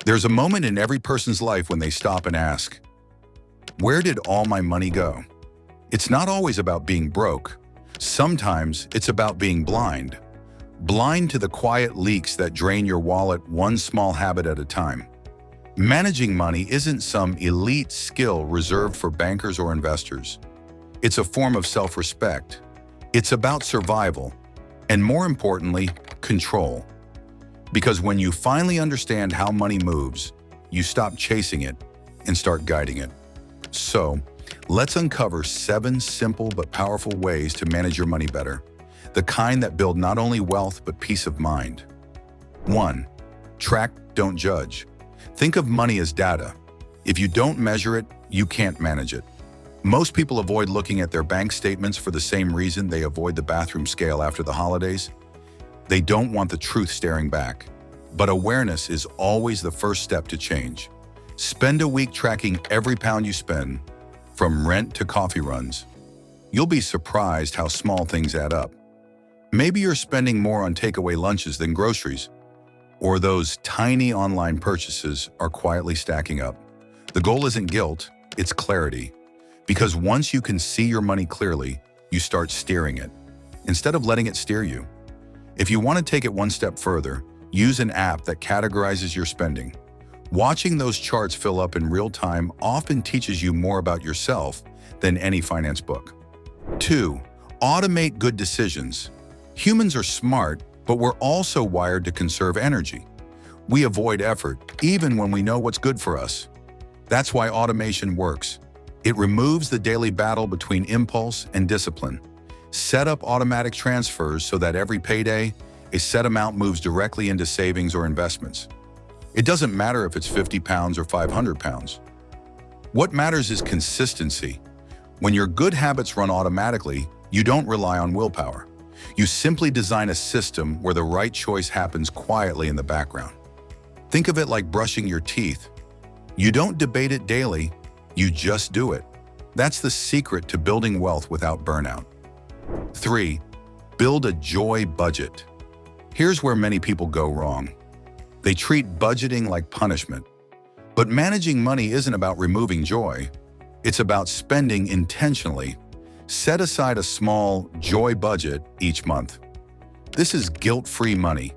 There's a moment in every person's life when they stop and ask, where did all my money go? It's not always about being broke. Sometimes it's about being blind. Blind to the quiet leaks that drain your wallet one small habit at a time. Managing money isn't some elite skill reserved for bankers or investors. It's a form of self-respect. It's about survival, and more importantly, control. Because when you finally understand how money moves, you stop chasing it and start guiding it. So, let's uncover 7 simple but powerful ways to manage your money better. The kind that build not only wealth but peace of mind. 1. Track, don't judge. Think of money as data. If you don't measure it, you can't manage it. Most people avoid looking at their bank statements for the same reason they avoid the bathroom scale after the holidays. They don't want the truth staring back. But awareness is always the first step to change. Spend a week tracking every pound you spend, from rent to coffee runs. You'll be surprised how small things add up. Maybe you're spending more on takeaway lunches than groceries, or those tiny online purchases are quietly stacking up. The goal isn't guilt, it's clarity. Because once you can see your money clearly, you start steering it, instead of letting it steer you. If you want to take it one step further, use an app that categorizes your spending. Watching those charts fill up in real time often teaches you more about yourself than any finance book. 2. Automate good decisions. Humans are smart, but we're also wired to conserve energy. We avoid effort, even when we know what's good for us. That's why automation works. It removes the daily battle between impulse and discipline. Set up automatic transfers so that every payday, a set amount moves directly into savings or investments. It doesn't matter if it's 50 pounds or 500 pounds. What matters is consistency. When your good habits run automatically, you don't rely on willpower. You simply design a system where the right choice happens quietly in the background. Think of it like brushing your teeth. You don't debate it daily, you just do it. That's the secret to building wealth without burnout. 3. Build a joy budget. Here's where many people go wrong. They treat budgeting like punishment. But managing money isn't about removing joy. It's about spending intentionally. Set aside a small joy budget each month. This is guilt-free money,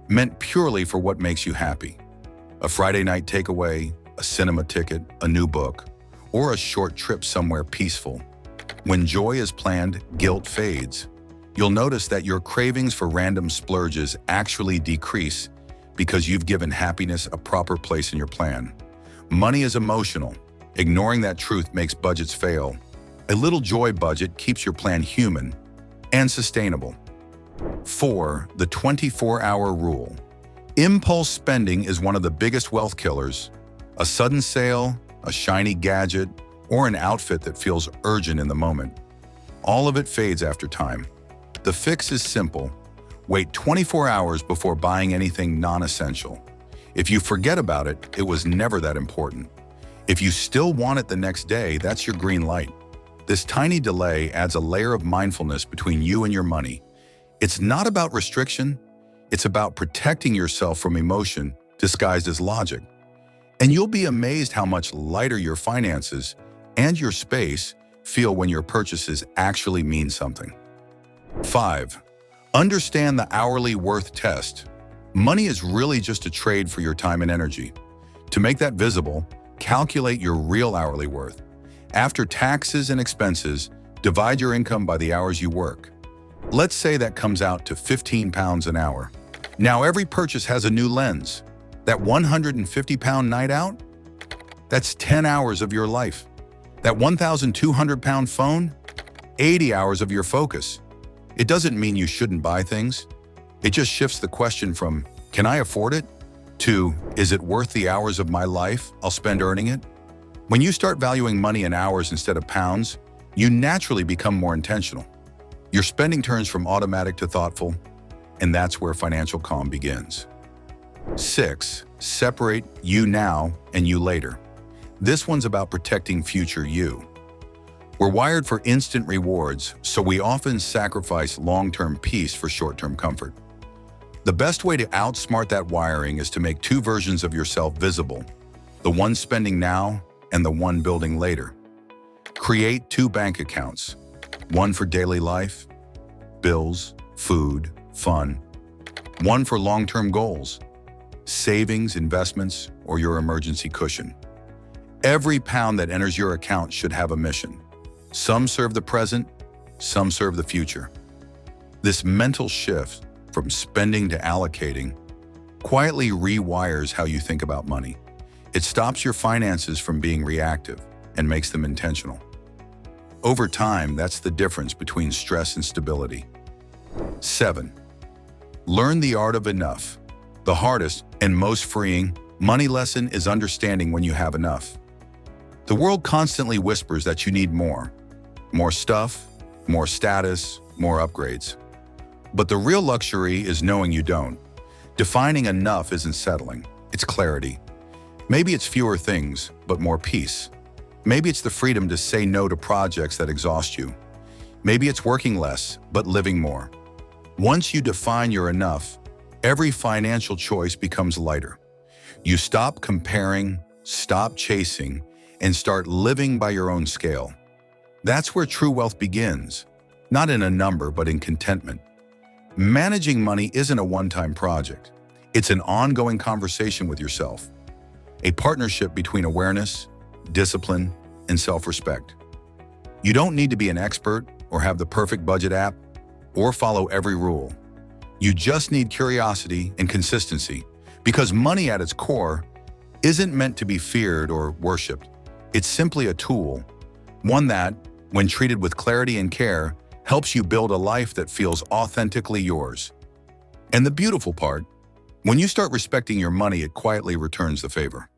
meant purely for what makes you happy. A Friday night takeaway, a cinema ticket, a new book, or a short trip somewhere peaceful. When joy is planned, guilt fades. You'll notice that your cravings for random splurges actually decrease because you've given happiness a proper place in your plan. Money is emotional. Ignoring that truth makes budgets fail. A little joy budget keeps your plan human and sustainable. 4. The 24-hour rule. Impulse spending is one of the biggest wealth killers. A sudden sale, a shiny gadget, or an outfit that feels urgent in the moment. All of it fades after time. The fix is simple. Wait 24 hours before buying anything non-essential. If you forget about it, it was never that important. If you still want it the next day, that's your green light. This tiny delay adds a layer of mindfulness between you and your money. It's not about restriction, it's about protecting yourself from emotion disguised as logic. And you'll be amazed how much lighter your finances and your space feel when your purchases actually mean something. 5. Understand the hourly worth test. Money is really just a trade for your time and energy. To make that visible, calculate your real hourly worth. After taxes and expenses, divide your income by the hours you work. Let's say that comes out to 15 pounds an hour. Now every purchase has a new lens. That 150-pound night out? That's 10 hours of your life. That 1,200-pound phone? 80 hours of your focus. It doesn't mean you shouldn't buy things. It just shifts the question from, can I afford it? To, is it worth the hours of my life I'll spend earning it? When you start valuing money in hours instead of pounds, you naturally become more intentional. Your spending turns from automatic to thoughtful, and that's where financial calm begins. 6. Separate you now and you later. This one's about protecting future you. We're wired for instant rewards, so we often sacrifice long-term peace for short-term comfort. The best way to outsmart that wiring is to make two versions of yourself visible, the one spending now and the one building later. Create two bank accounts, one for daily life, bills, food, fun, one for long-term goals, savings, investments, or your emergency cushion. Every pound that enters your account should have a mission. Some serve the present, some serve the future. This mental shift from spending to allocating quietly rewires how you think about money. It stops your finances from being reactive and makes them intentional. Over time, that's the difference between stress and stability. 7. Learn the art of enough. The hardest and most freeing money lesson is understanding when you have enough. The world constantly whispers that you need more. More stuff, more status, more upgrades. But the real luxury is knowing you don't. Defining enough isn't settling, it's clarity. Maybe it's fewer things, but more peace. Maybe it's the freedom to say no to projects that exhaust you. Maybe it's working less, but living more. Once you define your enough, every financial choice becomes lighter. You stop comparing, stop chasing, and start living by your own scale. That's where true wealth begins, not in a number, but in contentment. Managing money isn't a one-time project. It's an ongoing conversation with yourself, a partnership between awareness, discipline, and self-respect. You don't need to be an expert or have the perfect budget app or follow every rule. You just need curiosity and consistency, because money at its core isn't meant to be feared or worshipped. It's simply a tool, one that, when treated with clarity and care, helps you build a life that feels authentically yours. And the beautiful part, when you start respecting your money, it quietly returns the favor.